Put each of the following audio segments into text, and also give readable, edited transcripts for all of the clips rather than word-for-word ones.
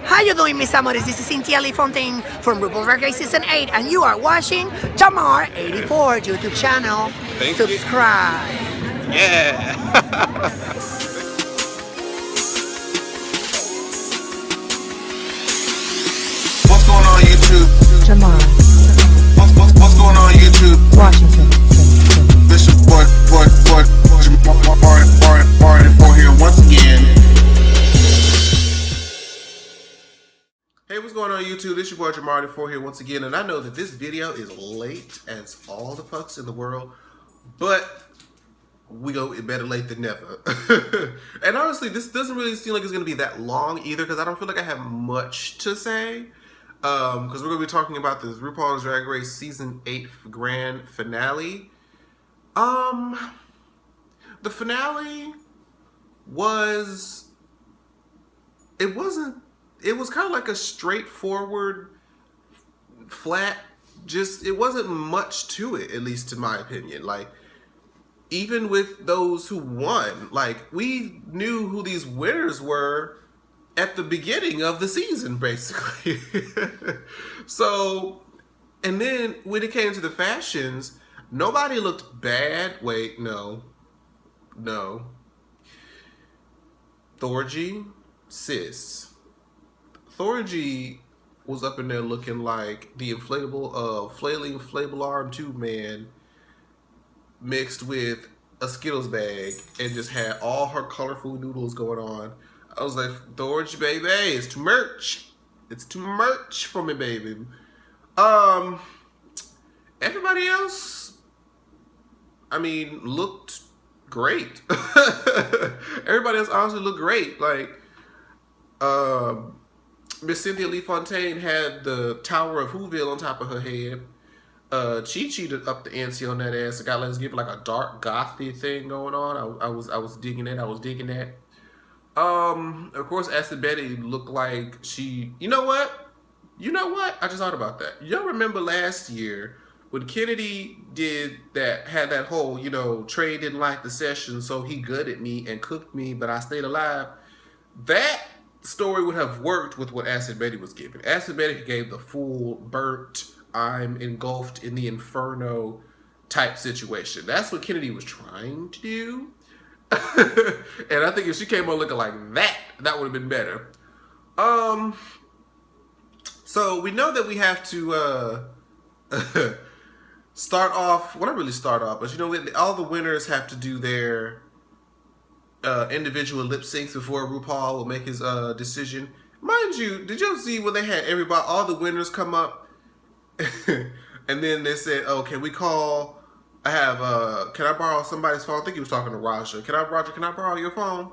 How you doing, Miss Amores? This is Cynthia Lee Fontaine from Rupaul Drag Race Season 8, and you are watching Tamar 84 YouTube channel. Thank you. Subscribe. Yeah. What's going on YouTube? Tamar, What's going on YouTube? Washington. This is boy, Martin here once again. Hey, what's going on YouTube? This is your boy Martin here once again, and I know that this video is late as all the fucks in the world, but we go better late than never. And honestly, this doesn't really seem like it's going to be that long either, because I don't feel like I have much to say. Because we're going to be talking about this RuPaul's Drag Race Season 8 grand finale. The finale was... It was kind of like a straightforward, flat, it wasn't much to it, at least in my opinion. Like, even with those who won, like, we knew who these winners were at the beginning of the season, basically. So, and then when it came to the fashions, nobody looked bad. Wait, no. Thorgy, sis. Thorgy was up in there looking like the inflatable, flailing inflatable arm tube man mixed with a Skittles bag and just had all her colorful noodles going on. I was like, Thorgy, baby, it's too much. It's too much for me, baby. Everybody else, I mean, looked great. Everybody else honestly looked great. Like, Miss Cynthia Lee Fontaine had the Tower of Whoville on top of her head. Chi-Chi up the ante on that ass. Let's give it like a dark gothy thing going on. I was digging it. I was digging that. Of course, Acid Betty looked like she... You know what? I just thought about that. Y'all remember last year when Kennedy had that whole, Trey didn't like the session, so he gutted me and cooked me, but I stayed alive. That story would have worked with what Acid Betty was giving. Acid Betty gave the full burnt, I'm engulfed in the inferno type situation. That's what Kennedy was trying to do. And I think if she came on looking like that would have been better. So we know that we have to start off, well, not really start off, but all the winners have to do their individual lip syncs before RuPaul will make his decision. Mind you, did you see when they had all the winners come up and then they said, oh, can I borrow somebody's phone? I think he was talking to Raja. Can I borrow your phone?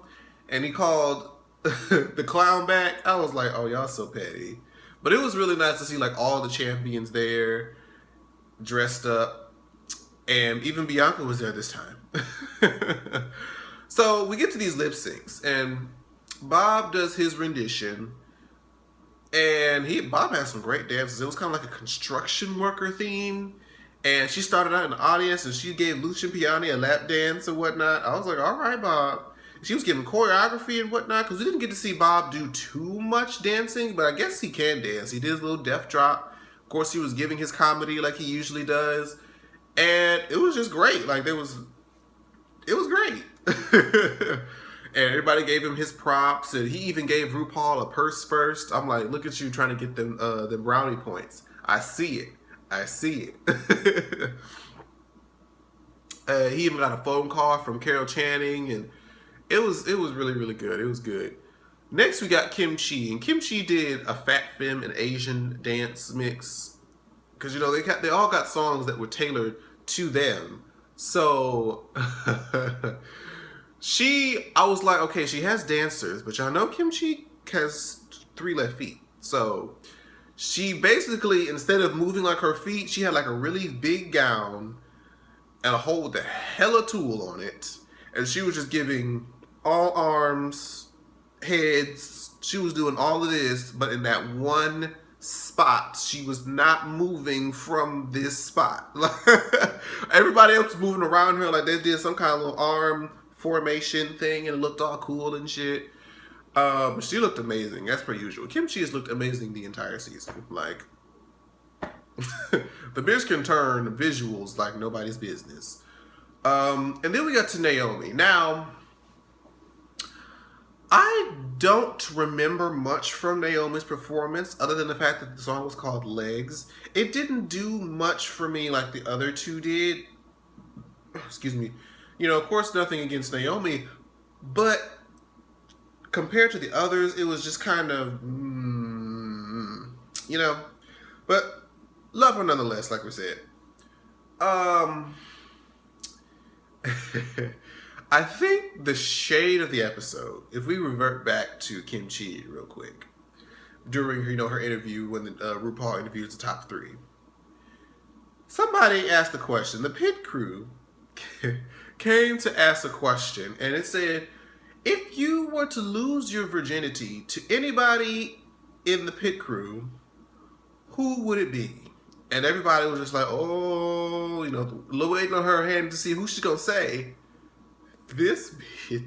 And he called the clown back. I was like, oh, y'all so petty. But it was really nice to see like all the champions there dressed up. And even Bianca was there this time. So we get to these lip syncs and Bob does his rendition. And Bob has some great dances. It was kind of like a construction worker theme. And she started out in the audience and she gave Lucian Piani a lap dance and whatnot. I was like, all right, Bob. She was giving choreography and whatnot because we didn't get to see Bob do too much dancing, but I guess he can dance. He did his little death drop. Of course, he was giving his comedy like he usually does. And it was just great. Like, it was great. And everybody gave him his props, and he even gave RuPaul a purse first. I'm like, look at you trying to get them brownie points. I see it. He even got a phone call from Carol Channing, and it was really, really good. It was good. Next, we got Kim Chi, and Kim Chi did a Fat Femme and Asian dance mix because they all got songs that were tailored to them. So I was like, okay, she has dancers, but y'all know Kim Chi has 3 left feet. So she basically, instead of moving like her feet, she had like a really big gown and a hole with a hella tool on it. And she was just giving all arms, heads. She was doing all of this, but in that one spot. She was not moving from this spot. Everybody else was moving around her like they did some kind of little arm formation thing and it looked all cool and shit. But she looked amazing, as per usual. Kim Chi has looked amazing the entire season. Like, the bitch can turn visuals like nobody's business. And then we got to Naomi. Now, I don't remember much from Naomi's performance other than the fact that the song was called Legs. It didn't do much for me like the other two did. Excuse me. You know, of course, nothing against Naomi, but compared to the others, it was just kind of, you know, but love her nonetheless, like we said. I think the shade of the episode, if we revert back to Kim Chi real quick, during, you know, her interview when RuPaul interviews the top three, somebody asked the question. The pit crew came to ask a question, and it said, if you were to lose your virginity to anybody in the pit crew, who would it be? And everybody was just like, oh, you know, waiting on her hand to see who she's going to say. This bitch.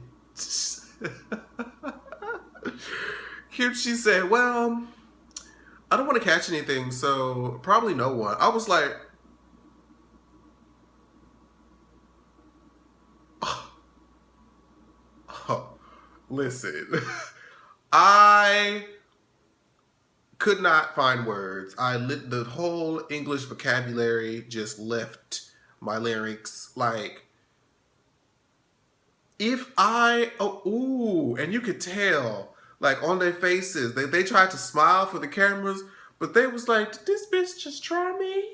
She said, well, I don't want to catch anything, so probably no one. I was like, oh, listen, I could not find words. The whole English vocabulary just left my larynx. Like, and you could tell, like, on their faces, they tried to smile for the cameras, but they was like, did this bitch just try me?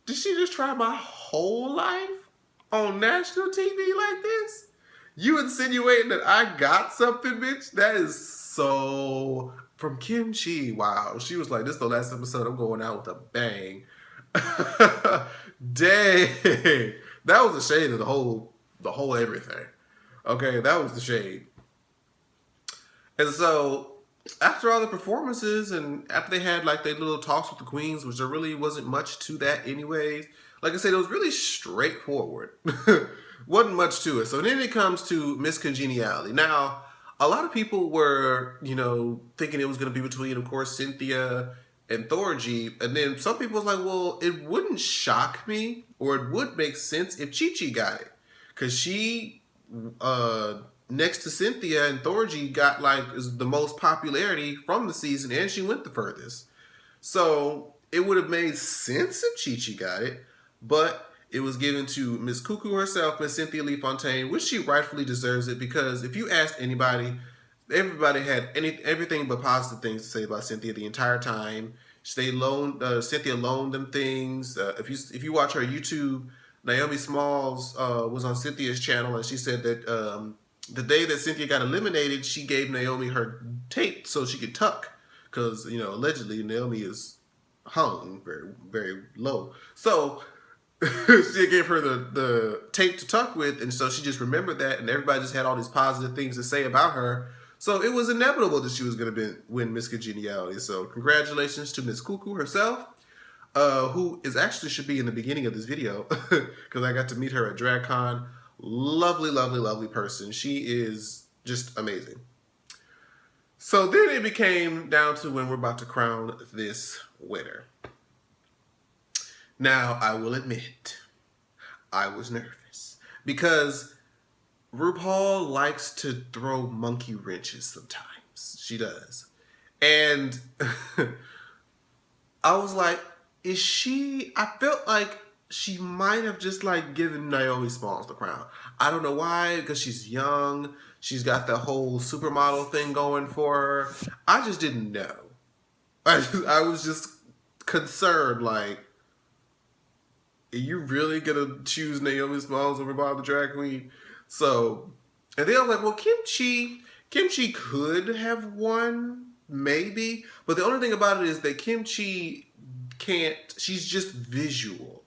Did she just try my whole life on national TV like this? You insinuating that I got something, bitch? That is so... From Kim Chi, wow. She was like, this is the last episode, I'm going out with a bang. Dang. That was the shade of the whole everything. Okay, that was the shade. And so, after all the performances, and after they had like their little talks with the queens, which there really wasn't much to that anyways, like I said, it was really straightforward. Wasn't much to it. So then it comes to Miss Congeniality. Now, a lot of people were, you know, thinking it was going to be between, of course, Cynthia and Thorgy. And then some people was like, well, it wouldn't shock me, or it would make sense if Chi Chi got it. Because she, next to Cynthia and Thorgy, got like the most popularity from the season, and she went the furthest. So it would have made sense if Chi Chi got it, but it was given to Miss Cuckoo herself, Miss Cynthia Lee Fontaine, which she rightfully deserves it, because if you asked anybody, everybody had everything but positive things to say about Cynthia the entire time. Cynthia loaned them things. If you watch her YouTube, Naomi Smalls was on Cynthia's channel, and she said that the day that Cynthia got eliminated, she gave Naomi her tape so she could tuck, because, you know, allegedly Naomi is hung very, very low. So she gave her the tape to tuck with, and so she just remembered that, and everybody just had all these positive things to say about her. So it was inevitable that she was going to win Miss Congeniality. So congratulations to Miss Cuckoo herself, who actually should be in the beginning of this video, because I got to meet her at DragCon. Lovely, lovely, lovely person. She is just amazing. So then it became down to when we're about to crown this winner. Now, I will admit, I was nervous, because RuPaul likes to throw monkey wrenches sometimes. She does. And I was like, I felt like she might have just like given Naomi Smalls the crown. I don't know why, because she's young. She's got the whole supermodel thing going for her. I just didn't know. I was just concerned, like, are you really gonna choose Naomi Smalls over Bob the Drag Queen? So, and then I was like, well, Kim Chi could have won, maybe. But the only thing about it is that Kim Chi she's just visual.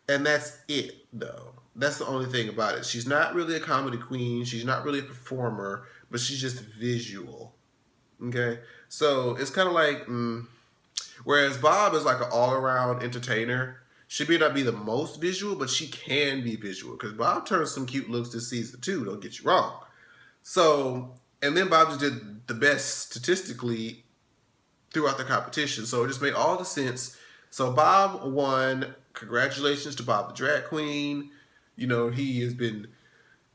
And that's it, though. That's the only thing about it. She's not really a comedy queen. She's not really a performer, but she's just visual. Okay? So, it's kind of like, whereas Bob is like an all-around entertainer. She may not be the most visual, but she can be visual. Because Bob turns some cute looks this season, too. Don't get you wrong. So, And then Bob just did the best statistically throughout the competition. So it just made all the sense. So Bob won. Congratulations to Bob the Drag Queen. You know, he has been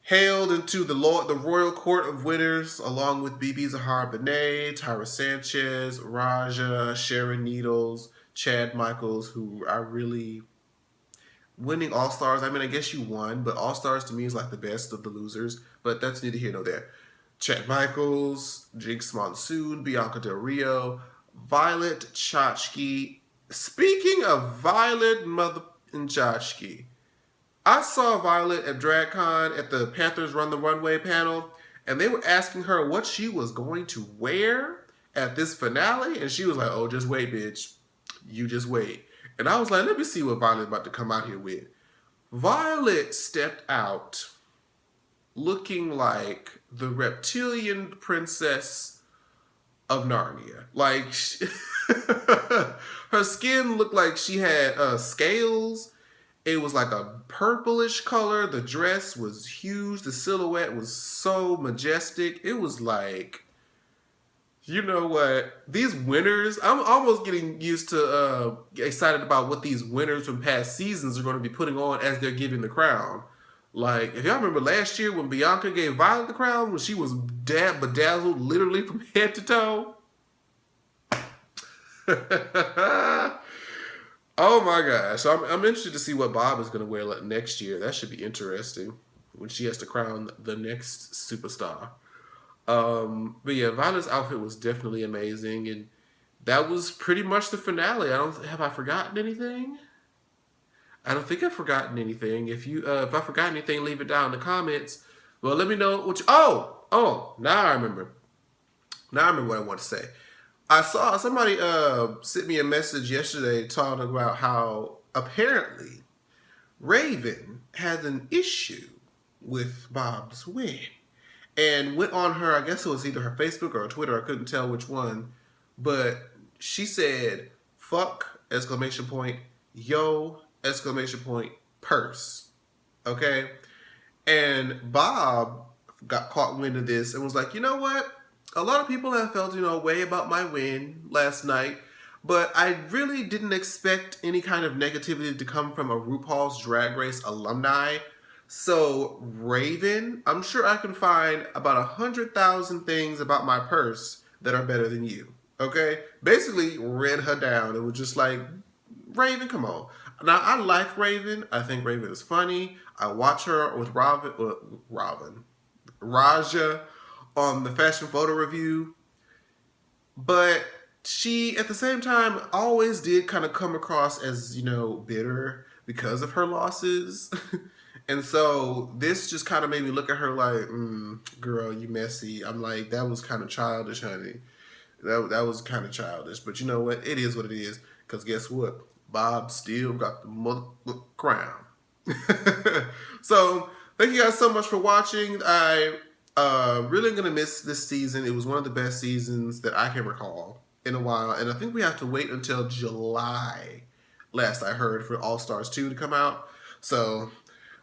hailed into the royal court of winners, along with BB Zahara Benet, Tyra Sanchez, Raja, Sharon Needles, Chad Michaels, who are really winning All Stars. I mean, I guess you won, but All Stars to me is like the best of the losers. But that's neither here nor there. Chad Michaels, Jinx Monsoon, Bianca Del Rio, Violet Chachki. Speaking of Violet Mother and Chachki, I saw Violet at DragCon at the Panthers Run the Runway panel, and they were asking her what she was going to wear at this finale, and she was like, "Oh, just wait, bitch. You just wait." And I was like, let me see what Violet's about to come out here with. Violet stepped out looking like the reptilian princess of Narnia. Like, her skin looked like she had scales. It was like a purplish color. The dress was huge. The silhouette was so majestic. It was like, you know what? These winners, I'm almost getting used to, excited about what these winners from past seasons are going to be putting on as they're giving the crown. Like, if y'all remember last year when Bianca gave Violet the crown, when she was bedazzled literally from head to toe. Oh my gosh. So I'm interested to see what Bob is going to wear next year. That should be interesting when she has to crown the next superstar. But yeah, Violet's outfit was definitely amazing, and that was pretty much the finale. Have I forgotten anything? I don't think I've forgotten anything. If I forgot anything, leave it down in the comments. Well, let me know what now I remember. Now I remember what I want to say. I saw somebody sent me a message yesterday talking about how apparently Raven had an issue with Bob's win. And went on her, I guess it was either her Facebook or her Twitter, I couldn't tell which one. But she said, fuck, exclamation point, yo, exclamation point, purse. Okay? And Bob got caught wind of this and was like, you know what? A lot of people have felt, a way about my win last night. But I really didn't expect any kind of negativity to come from a RuPaul's Drag Race alumni. So, Raven, I'm sure I can find about 100,000 things about my purse that are better than you. Okay? Basically, read her down. It was just like, Raven, come on. Now, I like Raven. I think Raven is funny. I watch her with Raja on the fashion photo review. But she, at the same time, always did kind of come across as, bitter because of her losses. And so this just kind of made me look at her like, girl, you messy. I'm like, that was kind of childish, honey. That was kind of childish. But you know what? It is what it is. Because guess what? Bob still got the mother crown. So thank you guys so much for watching. I really going to miss this season. It was one of the best seasons that I can recall in a while. And I think we have to wait until July, last I heard, for All Stars 2 to come out. So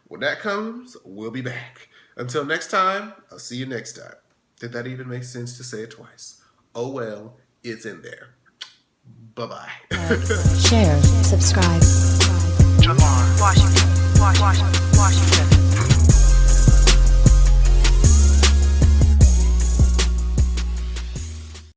when that comes, we'll be back. Until next time, I'll see you next time. Did that even make sense to say it twice? Oh well, it's in there. Bye-bye. Share, subscribe. Washington.